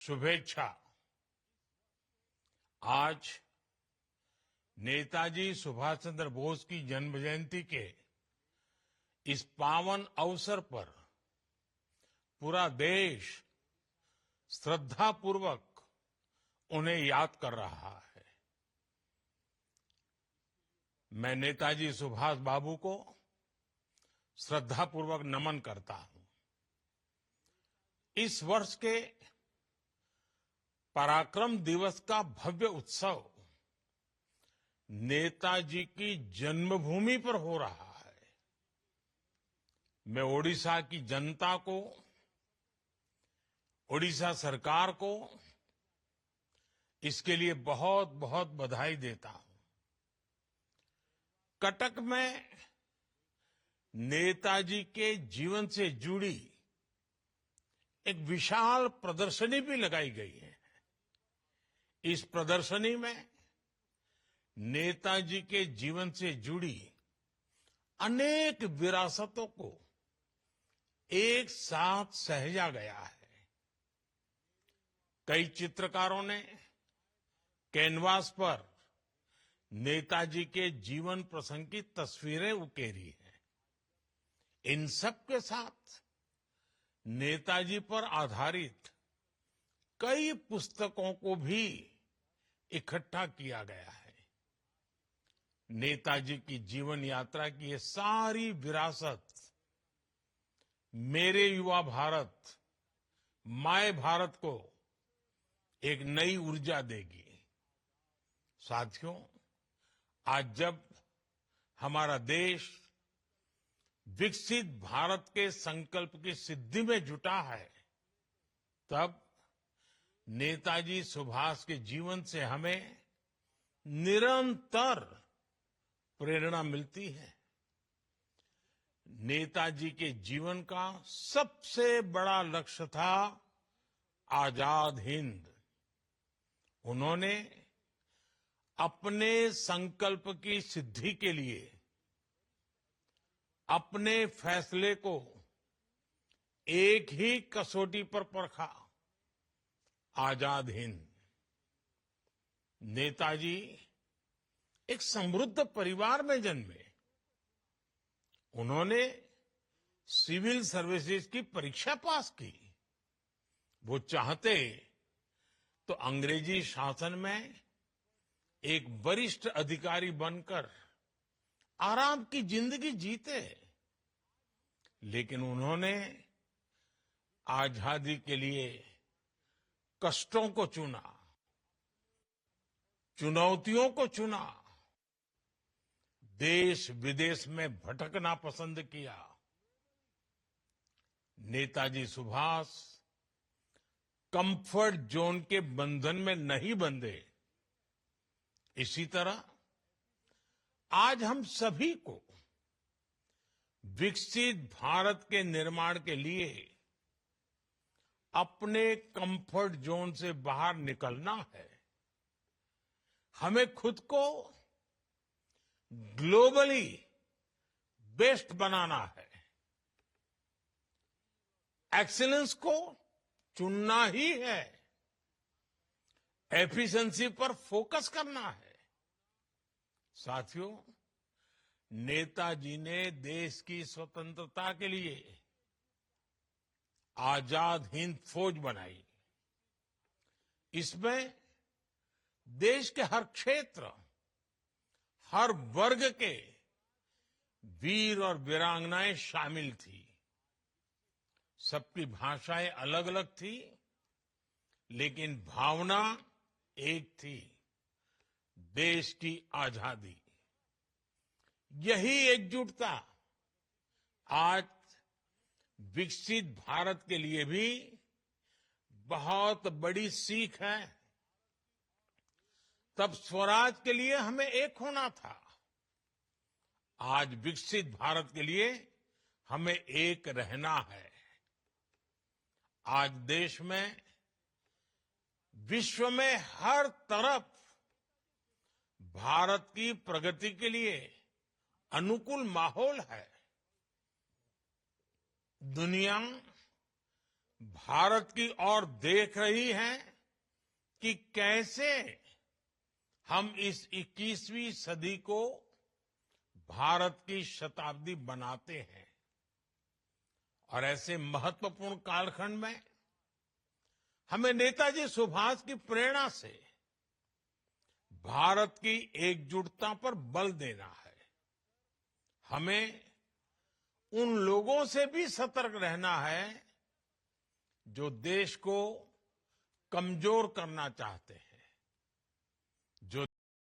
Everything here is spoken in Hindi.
शुभेच्छा। आज नेताजी सुभाष चंद्र बोस की जन्म जयंती के इस पावन अवसर पर पूरा देश श्रद्धापूर्वक उन्हें याद कर रहा है। मैं नेताजी सुभाष बाबू को श्रद्धापूर्वक नमन करता हूं। इस वर्ष के पराक्रम दिवस का भव्य उत्सव नेताजी की जन्मभूमि पर हो रहा है। मैं ओडिशा की जनता को, ओडिशा सरकार को इसके लिए बहुत बहुत बधाई देता हूं। कटक में नेताजी के जीवन से जुड़ी एक विशाल प्रदर्शनी भी लगाई गई है। इस प्रदर्शनी में नेताजी के जीवन से जुड़ी अनेक विरासतों को एक साथ सहेजा गया है। कई चित्रकारों ने कैनवास पर नेताजी के जीवन प्रसंग की तस्वीरें उकेरी हैं। इन सब के साथ नेताजी पर आधारित कई पुस्तकों को भी इकट्ठा किया गया है। नेताजी की जीवन यात्रा की ये सारी विरासत मेरे युवा भारत, माय भारत को एक नई ऊर्जा देगी। साथियों, आज जब हमारा देश विकसित भारत के संकल्प की सिद्धि में जुटा है, तब नेताजी सुभाष के जीवन से हमें निरंतर प्रेरणा मिलती है। नेताजी के जीवन का सबसे बड़ा लक्ष्य था आजाद हिंद। उन्होंने अपने संकल्प की सिद्धि के लिए अपने फैसले को एक ही कसौटी पर परखा, आजाद हिंद। नेताजी एक समृद्ध परिवार में जन्मे। उन्होंने सिविल सर्विसेज की परीक्षा पास की। वो चाहते तो अंग्रेजी शासन में एक वरिष्ठ अधिकारी बनकर आराम की जिंदगी जीते, लेकिन उन्होंने आजादी के लिए कष्टों को चुना, चुनौतियों को चुना, देश विदेश में भटकना पसंद किया। नेताजी सुभाष कंफर्ट जोन के बंधन में नहीं बंधे। इसी तरह आज हम सभी को विकसित भारत के निर्माण के लिए अपने कंफर्ट जोन से बाहर निकलना है। हमें खुद को ग्लोबली बेस्ट बनाना है। एक्सीलेंस को चुनना ही है। एफिशिएंसी पर फोकस करना है। साथियों, नेताजी ने देश की स्वतंत्रता के लिए आजाद हिंद फौज बनाई। इसमें देश के हर क्षेत्र, हर वर्ग के वीर और वीरांगनाएं शामिल थी। सबकी भाषाएं अलग अलग थी, लेकिन भावना एक थी, देश की आजादी। यही एकजुटता आज विकसित भारत के लिए भी बहुत बड़ी सीख है। तब स्वराज के लिए हमें एक होना था। आज विकसित भारत के लिए हमें एक रहना है। आज देश में, विश्व में हर तरफ भारत की प्रगति के लिए अनुकूल माहौल है। दुनिया भारत की ओर देख रही हैं कि कैसे हम इस 21वीं सदी को भारत की शताब्दी बनाते हैं। और ऐसे महत्वपूर्ण कालखंड में हमें नेताजी सुभाष की प्रेरणा से भारत की एकजुटता पर बल देना है। हमें उन लोगों से भी सतर्क रहना है जो देश को कमजोर करना चाहते हैं।